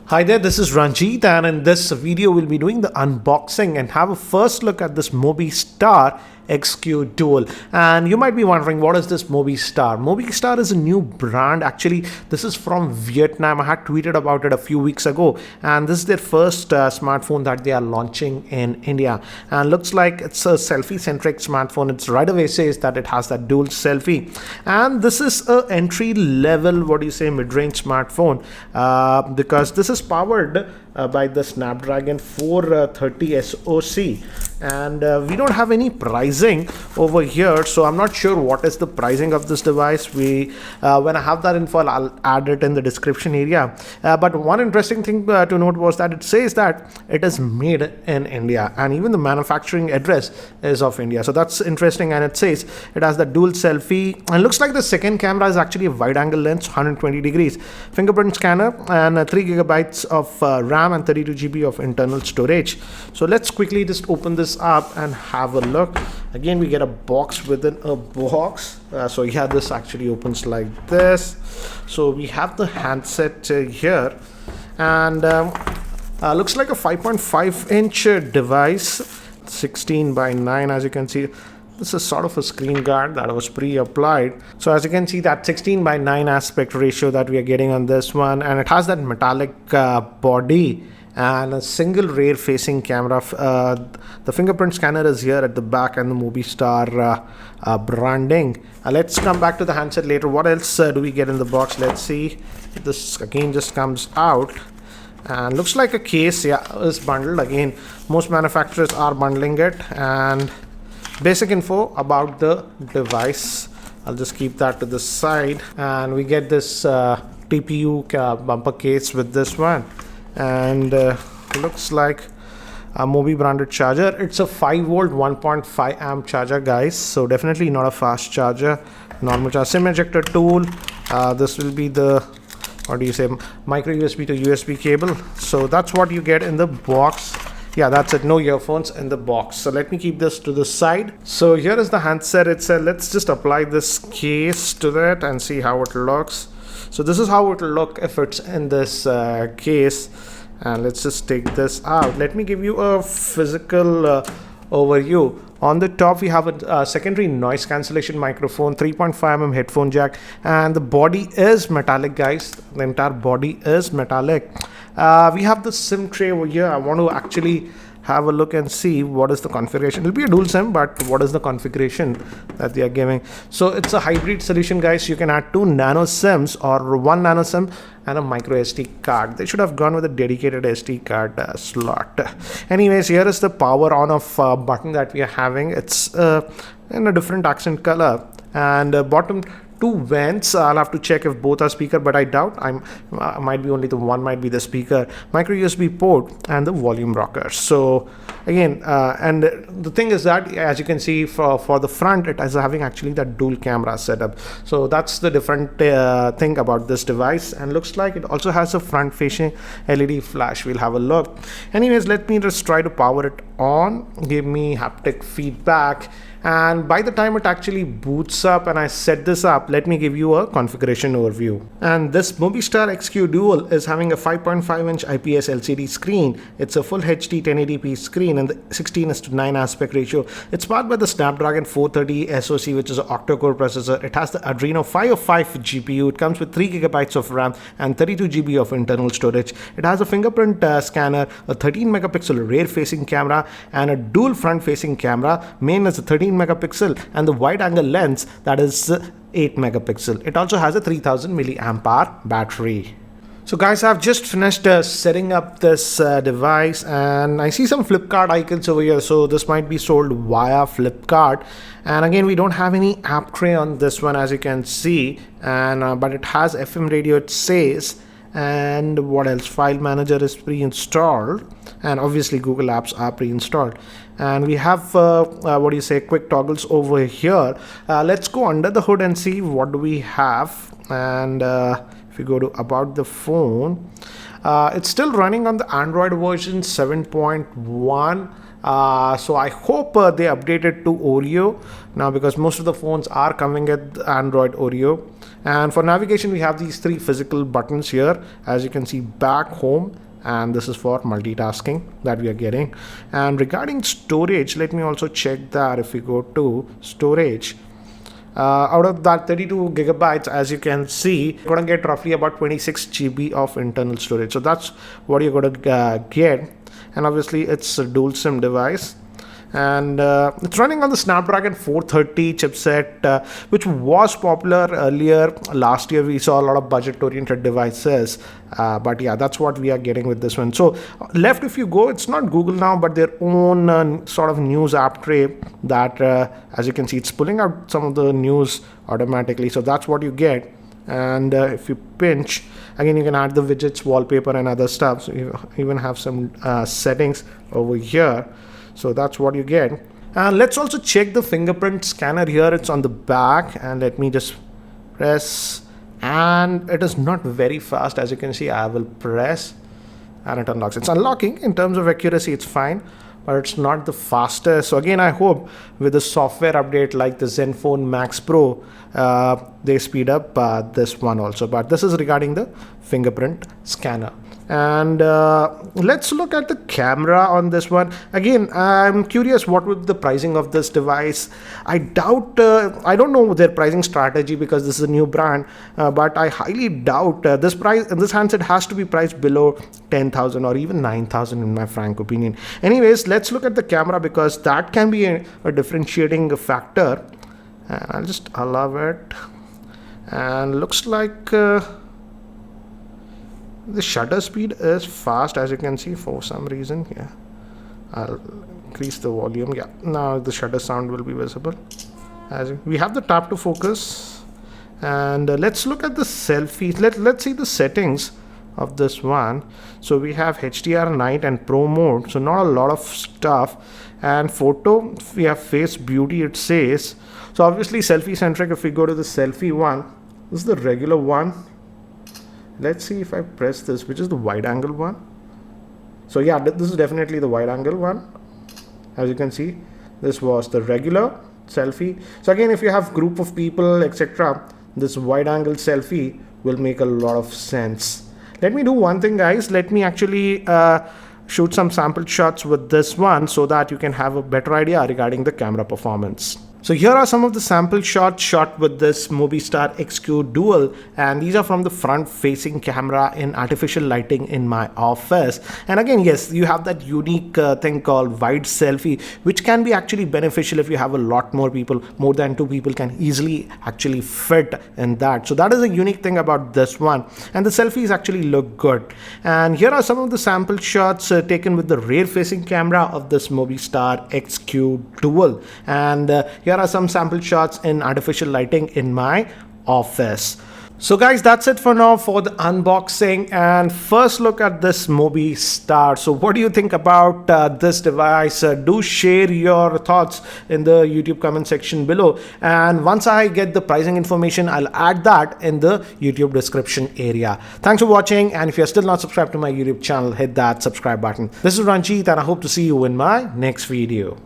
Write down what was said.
Hi there, this is Ranjit, and in this video we'll be doing the unboxing and have a first look at this Mobiistar XQ Dual. And you might be wondering, what is this Mobiistar? Mobiistar is a new brand. Actually, this is from Vietnam. I had tweeted about it a few weeks ago, and this is their first smartphone that they are launching in India. And looks like it's a selfie-centric smartphone. It right away says that it has that dual selfie, and this is a entry-level, mid-range smartphone because this is powered by the Snapdragon 430 SoC, and we don't have any pricing over here, so I'm not sure what is the pricing of this device. When I have that info, I'll add it in the description area. But one interesting thing to note was that it says that it is made in India, and even the manufacturing address is of India, so that's interesting. And it says it has the dual selfie, and looks like the second camera is actually a wide angle lens, 120 degrees, fingerprint scanner, and 3 gigabytes of RAM and 32 GB of internal storage. So let's quickly just open this up and have a look. Again, we get a box within a box. So yeah, this actually opens like this. So we have the handset here, and looks like a 5.5-inch device, 16 by 9, as you can see. This is sort of a screen guard that was pre-applied. So as you can see, that 16 by 9 aspect ratio that we are getting on this one, and it has that metallic body and a single rear facing camera. The fingerprint scanner is here at the back, and the Mobiistar branding. Let's come back to the handset later. What else do we get in the box? Let's see. This again just comes out, and looks like a case, yeah, is bundled. Again, most manufacturers are bundling it. And basic info about the device, I'll just keep that to the side. And we get this TPU bumper case with this one, and looks like a Mobi branded charger. It's a 5-volt 1.5 amp charger, guys, so definitely not a fast charger. Normal charge. SIM ejector tool. This will be the, micro USB to USB cable. So that's what you get in the box. Yeah, that's it. No earphones in the box. So let me keep this to the side. So here is the handset itself. Let's just apply this case to that and see how it looks. So this is how it will look if it's in this case. And let's just take this out. Let me give you a physical overview. On the top, we have a secondary noise cancellation microphone, 3.5mm headphone jack, and the body is metallic, guys. The entire body is metallic. We have the SIM tray over here. I want to actually have a look and see what is the configuration. It will be a dual SIM, but what is the configuration that they are giving? So it's a hybrid solution, guys. You can add 2 nano SIMs or 1 nano SIM and a micro SD card. They should have gone with a dedicated SD card slot. Anyways, here is the power on off button that we are having. It's in a different accent color, and bottom 2 vents. I'll have to check if both are speaker, but I doubt. Might be only the one might be the speaker. Micro USB port and the volume rocker. So again, and the thing is that, as you can see, for the front, it is having actually that dual camera setup. So that's the different thing about this device. And looks like it also has a front facing LED flash. We'll have a look. Anyways, let me just try to power it on. Give me haptic feedback. And by the time it actually boots up and I set this up, let me give you a configuration overview. And this Mobiistar XQ Dual is having a 5.5-inch IPS LCD screen. It's a full HD 1080p screen, and the 16:9 aspect ratio. It's powered by the Snapdragon 430 SoC, which is an octa-core processor. It has the Adreno 505 GPU. It comes with 3 gigabytes of RAM and 32 GB of internal storage. It has a fingerprint scanner, a 13 megapixel rear-facing camera, and a dual front-facing camera. Main is a 13 megapixel, and the wide angle lens, that is 8 megapixel. It also has a 3000 milliamp hour battery. So guys, I've just finished setting up this device, and I see some Flipkart icons over here. So this might be sold via Flipkart. And again, we don't have any app tray on this one, as you can see, and but it has FM radio, it says. And what else? File manager is pre-installed, and obviously Google Apps are pre-installed. And we have quick toggles over here. Let's go under the hood and see what do we have. And if you go to about the phone, it's still running on the Android version 7.1. So I hope they updated to Oreo now, because most of the phones are coming at Android Oreo. And for navigation, we have these 3 physical buttons here, as you can see, back, home, and this is for multitasking that we are getting. And regarding storage, let me also check that. If we go to storage, out of that 32 gigabytes, as you can see, you're going to get roughly about 26 GB of internal storage. So that's what you're going to get. And obviously it's a dual SIM device, and it's running on the Snapdragon 430 chipset, which was popular earlier. Last year we saw a lot of budget oriented devices, but yeah, that's what we are getting with this one. So left, if you go, it's not Google now, but their own sort of news app tray that as you can see, it's pulling out some of the news automatically. So that's what you get. And if you pinch again, you can add the widgets, wallpaper, and other stuff. So you even have some settings over here. So that's what you get. And let's also check the fingerprint scanner here. It's on the back, and let me just press, and it is not very fast. As you can see, I will press and it unlocks. It's unlocking. In terms of accuracy, it's fine, but it's not the fastest. So again, I hope with a software update like the Zenfone Max Pro, they speed up this one also. But this is regarding the fingerprint scanner. And let's look at the camera on this one. Again, I'm curious what would the pricing of this device. I doubt, I don't know their pricing strategy because this is a new brand, but I highly doubt this handset has to be priced below 10,000 or even 9,000 in my frank opinion. Anyways, let's look at the camera because that can be a differentiating factor. And I'll just allow it, and looks like the shutter speed is fast, as you can see, for some reason. Yeah, I'll increase the volume. Yeah, now the shutter sound will be visible. As we have the tap to focus, and let's look at the selfies. Let's see the settings of this one. So we have HDR night and pro mode, so not a lot of stuff. And photo, we have face beauty, it says. So obviously selfie centric. If we go to the selfie one, this is the regular one. Let's see if I press this, which is the wide angle one. So yeah, this is definitely the wide angle one. As you can see, this was the regular selfie. So again, if you have group of people, etc., this wide angle selfie will make a lot of sense. Let me do one thing, guys. Let me actually shoot some sample shots with this one so that you can have a better idea regarding the camera performance. So here are some of the sample shots shot with this Mobiistar XQ Dual, and these are from the front facing camera in artificial lighting in my office. And again, yes, you have that unique thing called wide selfie, which can be actually beneficial if you have a lot more people. More than 2 people can easily actually fit in that. So that is a unique thing about this one, and the selfies actually look good. And here are some of the sample shots taken with the rear facing camera of this Mobiistar XQ Dual, and here are some sample shots in artificial lighting in my office. So guys, that's it for now for the unboxing and first look at this Mobiistar. So what do you think about this device? Do share your thoughts in the YouTube comment section below, and once I get the pricing information, I'll add that in the YouTube description area. Thanks for watching, and if you're still not subscribed to my YouTube channel, hit that subscribe button. This is Ranjit, and I hope to see you in my next video.